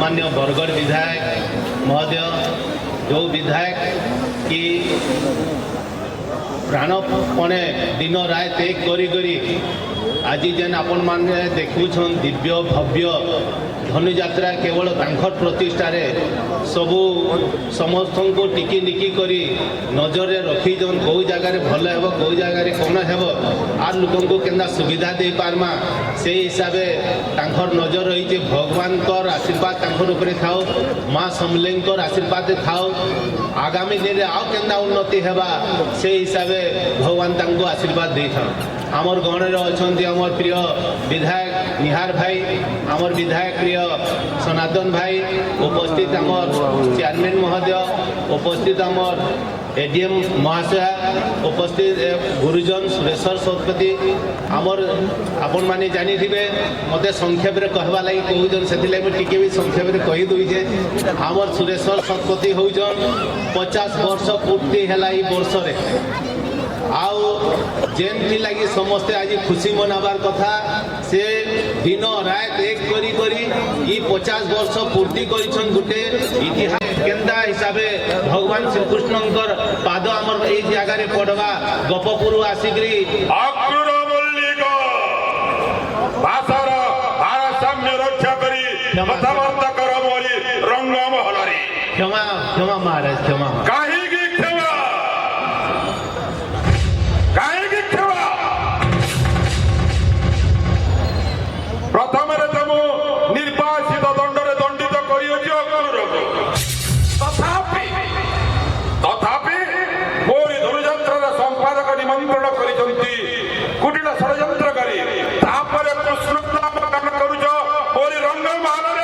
सम्मान्य बरगढ़ विधायक महोदय जो विधायक कि प्राणपणे दिन रात एक करी आज जेन आपण माने देखुछन दिव्य भव्य धनुयात्रा केवल तांकर प्रतिष्ठार सबू समस्त को टिकी निकी करी नजर रखी जन कौ जगार भल हे कौ जगार कौन हे आर लोक को केना सुविधा दे पारमा से हिसाब तांकर नजर रही भगवान आशीर्वाद तांकर ऊपर थाओ माँ समलेंकर आशीर्वाद थाओ आगामी दिन में आउ केना उन्नति हेबा से हिसाब भगवान तांको आशीर्वाद दे था आमर गणर अच्छा आमर प्रिय विधायक निहार भाई आमर विधायक प्रिय सनातन भाई उपस्थित आमर चेयरमैन महोदय उपस्थित आमर एडीएम महाशया उपस्थित गुरुजन सुरेश्वर शतपथी आमर आपण मैंने जानी थे मत संक्षेप में कहवा लगी कहून से टी भी संक्षेप में कहीदे आमर सुरेश्वर शतपथी होचन 50 वर्ष पूर्ति है वर्ष आउ जेन लगी समस्ते आज खुशी मनाबार कथा से दिन रात एक करी 50 वर्ष पूर्ति कर गोटे इतिहास केन्दा हिसाब भगवान श्रीकृष्णकर पाद आमर ये जगार पड़वा गपपुर आसिकी भाषार भारसाम्य रक्षा करी कथाबार्ता कर बोली रंगमहलरे क्षमा क्षमा महाराज क्षमा काहेकि क्षमा काहेकि क्षमा प्रथम तुम निर्वासित दंडरे दंडित करियो तथापि तथापि मोरी धनुयात्रार संपादक निमंत्रण करिसंती कुटिल षड्यंत्रकारी तापर कृष्ण नाम गान करूछ मोरी रंगमहलरे